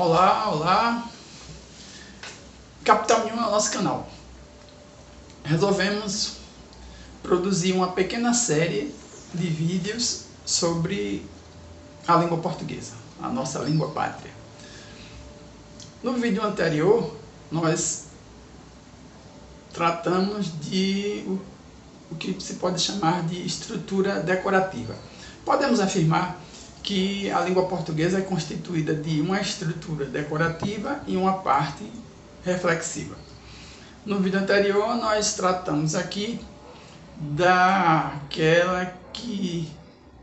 Olá, olá! Capital Nenhum é o nosso canal. Resolvemos produzir uma pequena série de vídeos sobre a língua portuguesa, a nossa língua pátria. No vídeo anterior, nós tratamos de o que se pode chamar de estrutura decorativa. Podemos afirmar que a língua portuguesa é constituída de uma estrutura decorativa e uma parte reflexiva. No vídeo anterior, nós tratamos aqui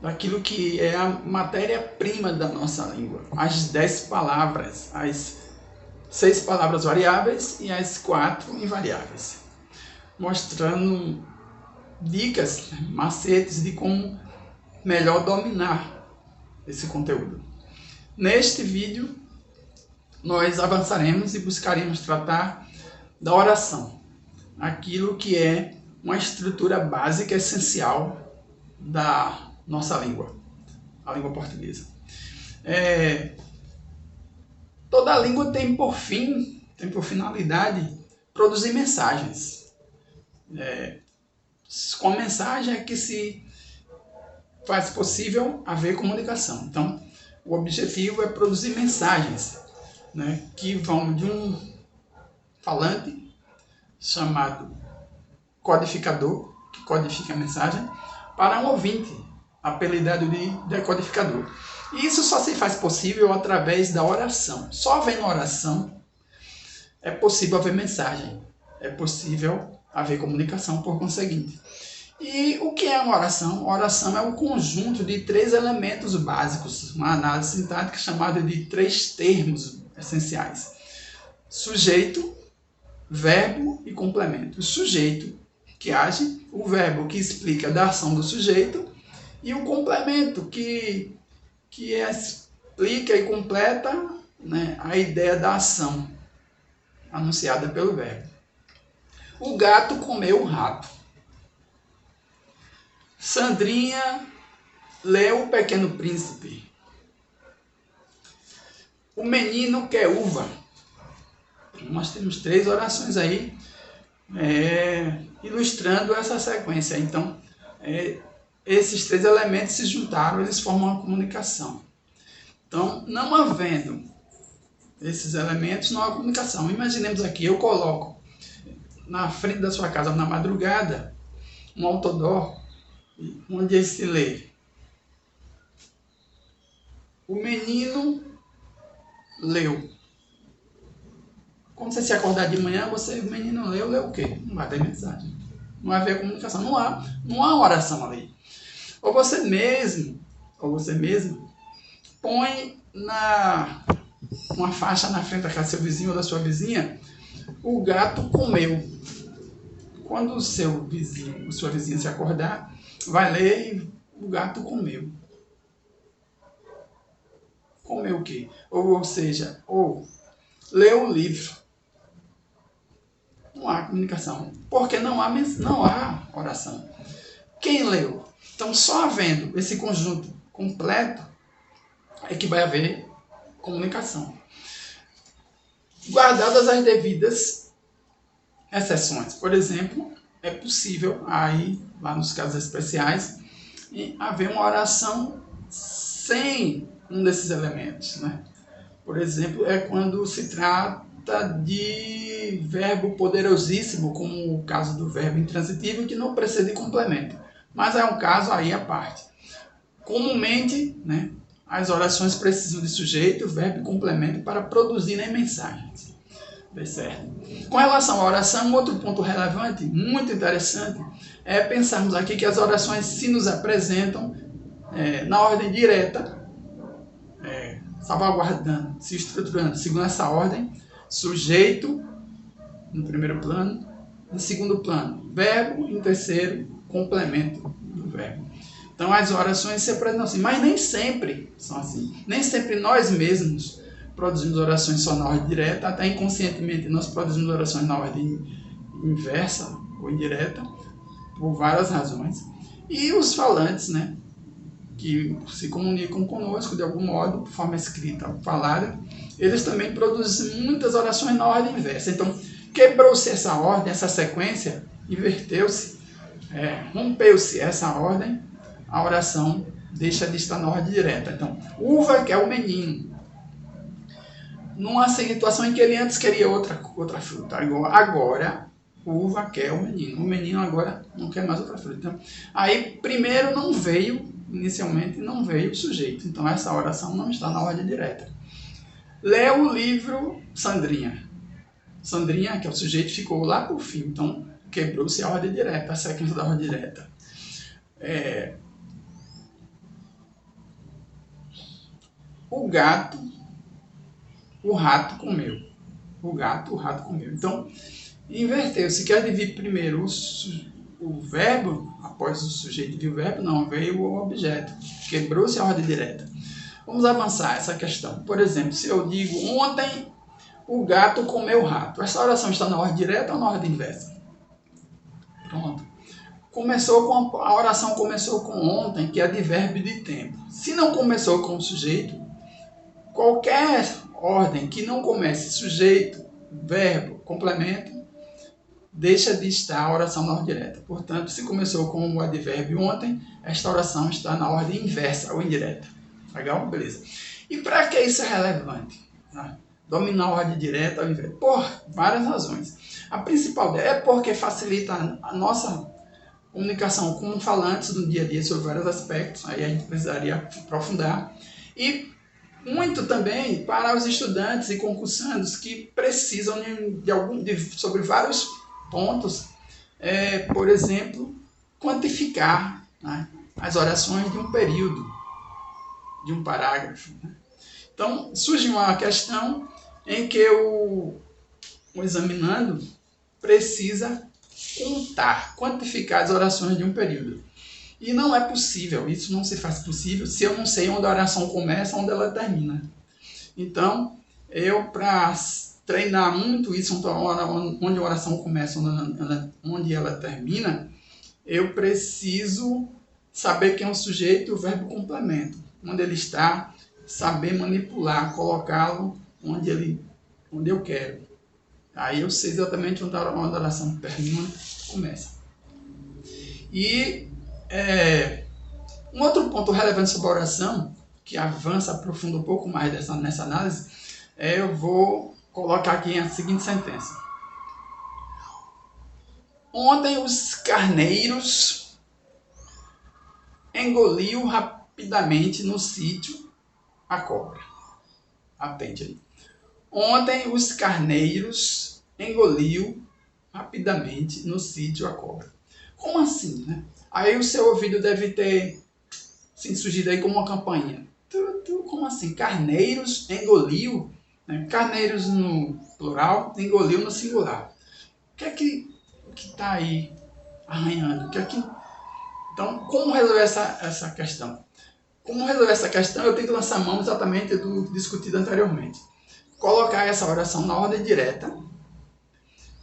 daquilo que é a matéria-prima da nossa língua. As 10 palavras, as 6 palavras variáveis e as 4 invariáveis. Mostrando dicas, macetes de como melhor dominar esse conteúdo. Neste vídeo, nós avançaremos e buscaremos tratar da oração, aquilo que é uma estrutura básica essencial da nossa língua, a língua portuguesa. Toda língua tem por finalidade produzir mensagens. Com a mensagem é que se faz possível haver comunicação. Então, o objetivo é produzir mensagens, que vão de um falante chamado codificador, que codifica a mensagem, para um ouvinte, apelidado de decodificador. E isso só se faz possível através da oração. Só havendo oração é possível haver mensagem, é possível haver comunicação por conseguinte. E o que é uma oração? A oração é um conjunto de 3 elementos básicos, uma análise sintática chamada de 3 termos essenciais: sujeito, verbo e complemento. O sujeito que age, o verbo que explica da ação do sujeito e o complemento que explica e completa, a ideia da ação anunciada pelo verbo. O gato comeu o rato. Sandrinha leu O Pequeno Príncipe. O menino quer uva. Nós temos 3 orações aí ilustrando essa sequência. Então, esses 3 elementos se juntaram, eles formam uma comunicação. Então, não havendo esses elementos, não há comunicação. Imaginemos aqui, eu coloco na frente da sua casa na madrugada um outdoor onde se lê: o menino leu. Quando você se acordar de manhã, o menino leu o quê? Não vai ter mensagem. Não vai haver comunicação. Não há oração ali. Ou você mesmo põe uma faixa na frente da casa do seu vizinho ou da sua vizinha: o gato comeu. Quando o seu vizinho ou sua vizinha se acordar, vai ler e o gato comeu. Comeu o quê? Ou seja, leu o livro. Não há comunicação, porque não há oração. Quem leu? Então, só havendo esse conjunto completo é que vai haver comunicação. Guardadas as devidas exceções. Por exemplo, é possível, aí, lá nos casos especiais, haver uma oração sem um desses elementos. Por exemplo, é quando se trata de verbo poderosíssimo, como o caso do verbo intransitivo, que não precede complemento. Mas é um caso aí à parte. Comumente, as orações precisam de sujeito, verbo e complemento para produzirem mensagens. Certo? Com relação à oração, um outro ponto relevante, muito interessante, é pensarmos aqui que as orações se nos apresentam na ordem direta, salvaguardando, se estruturando segundo essa ordem: sujeito no primeiro plano, no segundo plano verbo, e no terceiro complemento do verbo. Então as orações se apresentam assim, mas nem sempre são assim. Nem sempre nós mesmos produzimos orações só na ordem direta, até inconscientemente nós produzimos orações na ordem inversa ou indireta, por várias razões. E os falantes, que se comunicam conosco de algum modo, de forma escrita ou falada, eles também produzem muitas orações na ordem inversa. Então, quebrou-se essa ordem, essa sequência, inverteu-se, rompeu-se essa ordem, a oração deixa de estar na ordem direta. Então, uva quer o menino, numa situação em que ele antes queria outra fruta. Agora, uva quer o menino agora não quer mais outra fruta. Então, aí, primeiro não veio, inicialmente não veio o sujeito. Então, essa oração não está na ordem direta. Lê o livro Sandrinha. Sandrinha, que é o sujeito, ficou lá por fim. Então, quebrou-se a ordem direta, a sequência da ordem direta. O gato, o rato comeu. O gato, o rato comeu. Então, inverteu-se. Quer vir primeiro o verbo, após o sujeito vir o verbo, não, veio o objeto. Quebrou-se a ordem direta. Vamos avançar essa questão. Por exemplo, se eu digo, ontem o gato comeu o rato. Essa oração está na ordem direta ou na ordem inversa? Pronto. A oração começou com ontem, que é advérbio de tempo. Se não começou com o sujeito, qualquer ordem que não comece sujeito, verbo, complemento, deixa de estar a oração na ordem direta. Portanto, se começou com o advérbio ontem, esta oração está na ordem inversa ou indireta. Legal? Beleza. E para que isso é relevante? Dominar a ordem direta ou inversa? Por várias razões. A principal dela é porque facilita a nossa comunicação com falantes do dia a dia sobre vários aspectos. Aí a gente precisaria aprofundar. E muito também para os estudantes e concursandos que precisam sobre vários pontos, por exemplo, quantificar, né, as orações de um período, de um parágrafo. Né? Então, surge uma questão em que o examinando precisa quantificar as orações de um período. E não é possível, isso não se faz possível se eu não sei onde a oração começa, onde ela termina. Então, para treinar muito isso, onde a oração começa, onde ela termina, eu preciso saber quem é o sujeito e o verbo complemento. Onde ele está, saber manipular, colocá-lo onde eu quero. Aí eu sei exatamente onde a oração termina e começa. E um outro ponto relevante sobre a oração, que aprofunda um pouco mais nessa análise, eu vou colocar aqui a seguinte sentença. Ontem os carneiros engoliu rapidamente no sítio a cobra. Atente aí. Ontem os carneiros engoliu rapidamente no sítio a cobra. Como assim, né? Aí o seu ouvido deve ter surgido aí como uma campainha. Como assim? Carneiros engoliu, né? Carneiros no plural, engoliu no singular. O que é que está aí arranhando? Então, como resolver essa questão? Como resolver essa questão, eu tenho que lançar mão exatamente do discutido anteriormente. Colocar essa oração na ordem direta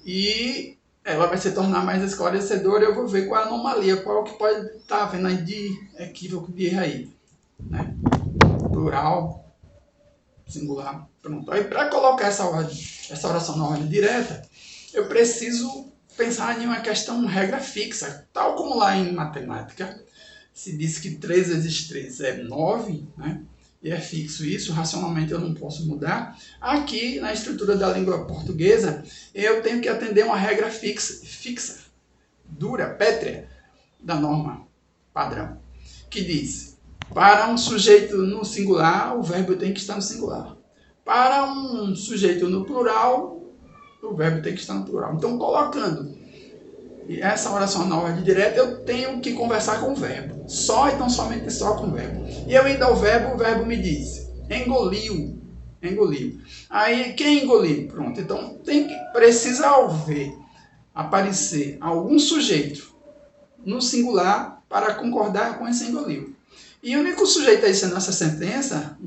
e ela vai se tornar mais esclarecedora. Eu vou ver qual é a anomalia, qual que pode estar havendo aí de equívoco, de erro aí. Né? Plural, singular, pronto. Aí para colocar essa oração na ordem direta, eu preciso pensar em uma questão, regra fixa. Tal como lá em matemática, se diz que 3 vezes 3 é 9, né? E é fixo isso, racionalmente eu não posso mudar. Aqui, na estrutura da língua portuguesa, eu tenho que atender uma regra fixa, dura, pétrea, da norma padrão, que diz, para um sujeito no singular, o verbo tem que estar no singular. Para um sujeito no plural, o verbo tem que estar no plural. Então, colocando essa oração na ordem direta, eu tenho que conversar com o verbo. Somente só com o verbo. E eu indo ao verbo, o verbo me diz, engoliu. Aí, quem engoliu? Pronto, então precisa aparecer algum sujeito no singular para concordar com esse engoliu. E o único sujeito nessa sentença,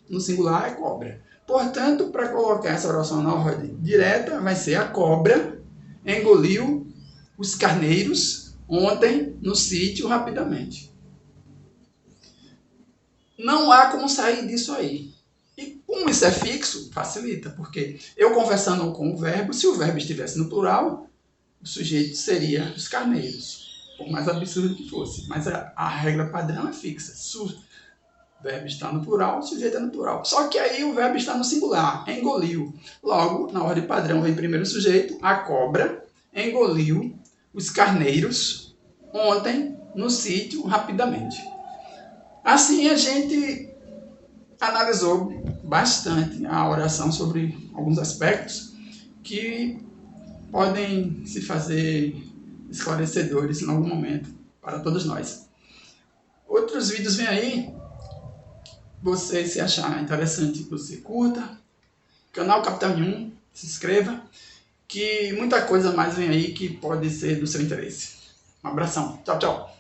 no singular, é cobra. Portanto, para colocar essa oração na ordem direta, vai ser a cobra engoliu os carneiros ontem no sítio rapidamente. não há como sair disso aí. E como isso é fixo, facilita, porque eu conversando com o verbo, se o verbo estivesse no plural, o sujeito seria os carneiros, por mais absurdo que fosse. Mas a regra padrão é fixa. Se o verbo está no plural, o sujeito é no plural. Só que aí o verbo está no singular, engoliu. Logo, na ordem padrão vem primeiro o sujeito, a cobra engoliu os carneiros ontem no sítio rapidamente. Assim a gente analisou bastante a oração sobre alguns aspectos que podem se fazer esclarecedores em algum momento para todos nós. Outros vídeos vêm aí. Você, se achar interessante, você curta. Canal Capitão de 1, se inscreva. Que muita coisa mais vem aí que pode ser do seu interesse. Um abração. Tchau, tchau.